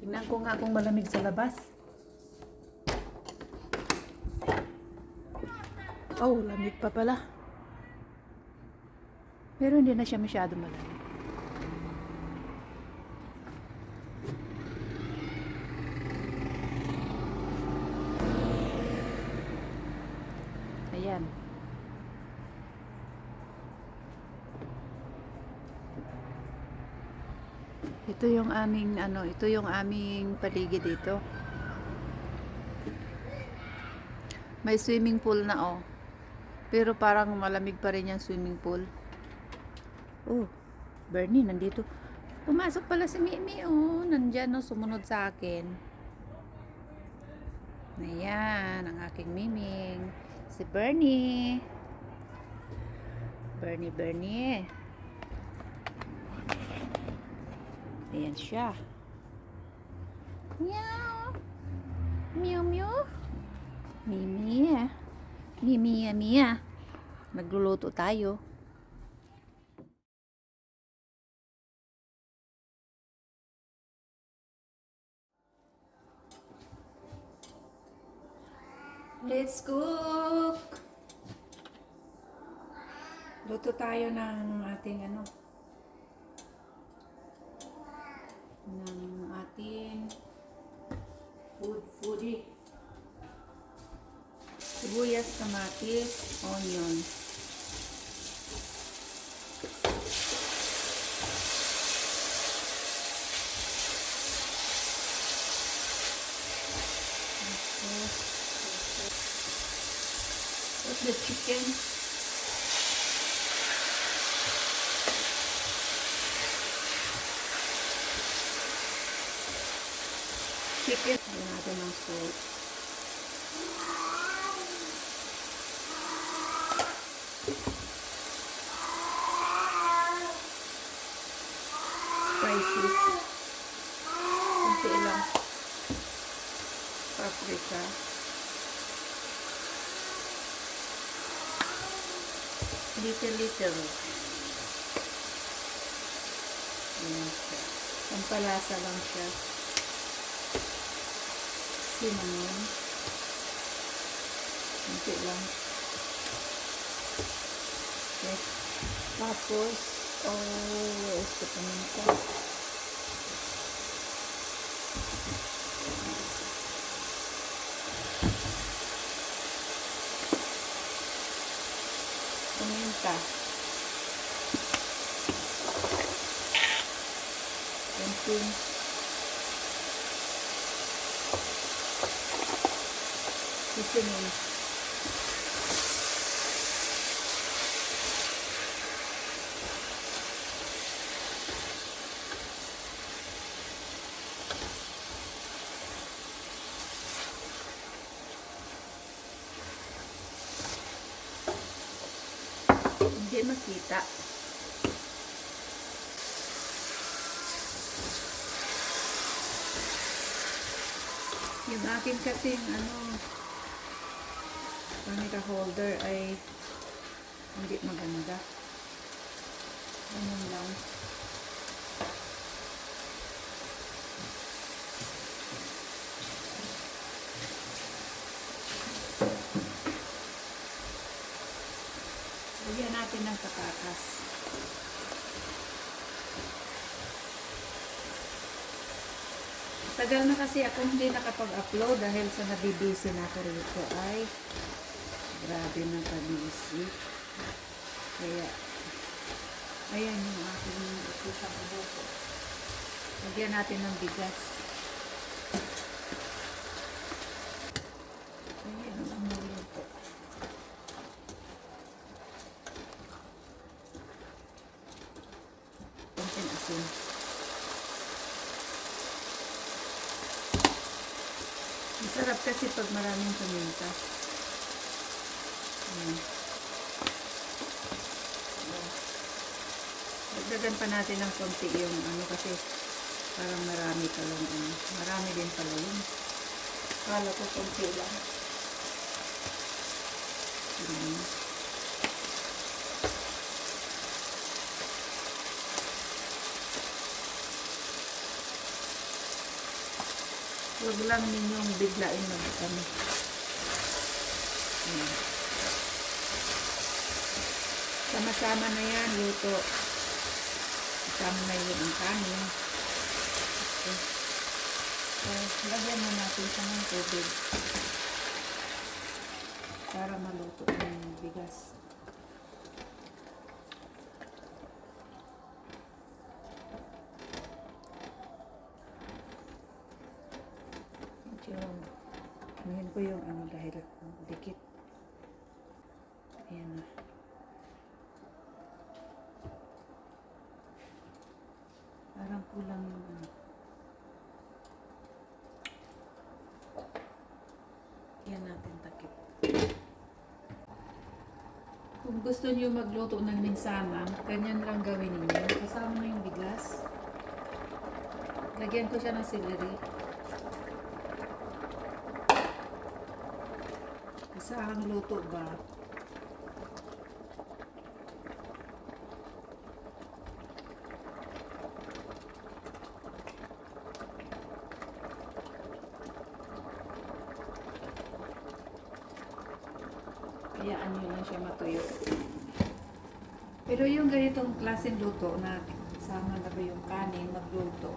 Tingnan ko nga kung malamig sa labas. Oh, lamig pa pala. Pero hindi na siya masyado malamig. Ayan. Ito yung aming ito yung aming paligid dito. May swimming pool na oh. Pero parang malamig pa rin yung swimming pool. Oh, Bernie nandito. Pumasok pala si Mimi oh. Nandiyan no, sumunod sa akin. Ayan, ang aking Miming. Si Bernie. Bernie. Ayan siya. Meow. Meow. Mimi. Mia. Nagluluto tayo. Let's cook! Luto tayo ng ating ng ating foodie. Sibuyas, kamatis, onion. What's the chicken? Chicken. Lagyan natin ng salt. Spices. Kunti lang. Paprika. Little. Ayan siya. Pampalasa lang siya. Cinnamon. Kunti lang. Okay. Tapos, where's the paminta? Paminta. Konting seasoning. Hindi makita. Yung akin kasing camera holder ay hindi maganda. Ganun lang. Lagyan natin ng patatas. Tagal na kasi ako hindi nakapag-upload dahil sa nabibisi na ako rito ay grabe na kabisi. Kaya ayan yung aking isang buko. Lagyan natin ng bigas. Ayan ang luto. Konting asin. Masarap kasi pag maraming paminta. Dagdagan pa natin ng konti yung kasi parang marami pa lang marami din pala yun. Kala ko konti lang. Huwag lang ninyong biglain mag-ano. Ayan. Sama-sama na yan, luto. Kasama na yun ang kanin. Okay. So, lagyan na natin siya ng tubig para maluto yung bigas. Medyo, anuhin ko yung ano dahil dikit. Ayan na. Parang kulang yung ano. Yan natin takip. Kung gusto niyo magluto ng minsanan, ganyan lang gawin niyo. Kasama na yung bigas. Lagyan ko siya ng celery. Isahang luto ba? Hayaan nyo lang siya matuyo. Pero yung ganitong klaseng luto na kasama na ba yung kanin, magluto,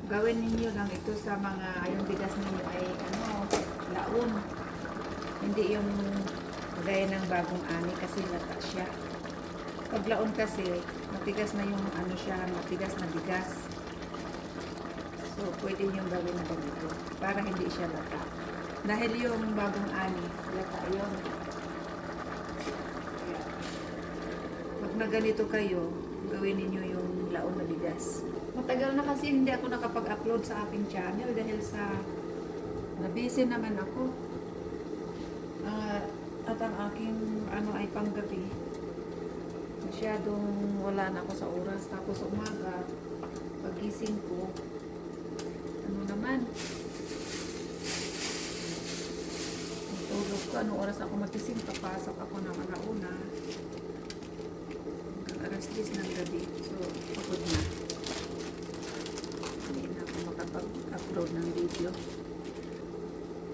gawin ninyo lang ito sa mga, yung bigas ninyo ay ano, laon. Hindi yung gaya ng bagong ani kasi lata siya. Pag laon kasi, matigas na yung ano siya, matigas na bigas. So, pwede nyo gawin na ganito para hindi siya lata. Dahil yung bagong ani, lata yun. Pag na ganito kayo, gawin niyo yung laon na bigas. Matagal na kasi hindi ako nakapag-upload sa aking channel dahil sa nabisi naman ako. At ang aking ano ay panggabi. Masyadong wala na ako sa oras. Tapos umaga, pagising ko, ano naman, tulog ko. Anong oras ako magising? Papasok ako ng alauna. Alas 10 ng gabi. So, pagod na. Hindi na ako makapag-upload ng video.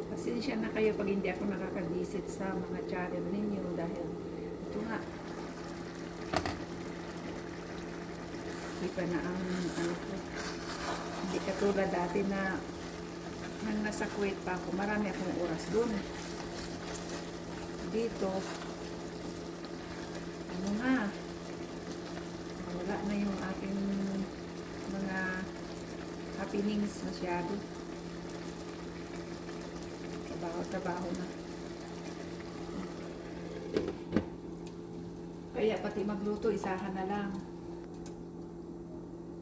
Pasensya na kayo pag hindi ako nakaka-visit sa mga channel ninyo dahil ito nga. Iba na ang ano ko. Hindi katulad dati na nang nasa Kuwait pa ako, marami akong oras doon. Dito, ano nga, wala na yung aking mga happenings masyado. Trabaho na. Kaya pati magluto, isahan na lang.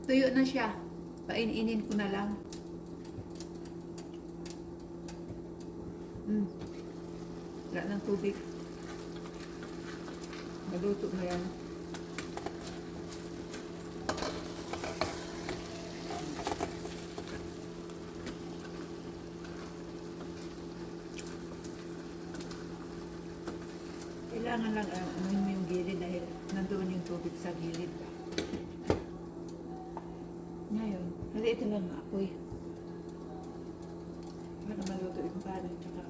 Tuyo na siya. Pain-inin ko na lang. Wala ng tubig. Maluto na yan. Kailangan lang anuhin mo yung gilid dahil nandoon yung tubig sa gilid. Ngayon, maliit lang ang apoy. Para maluto yung kanin tsaka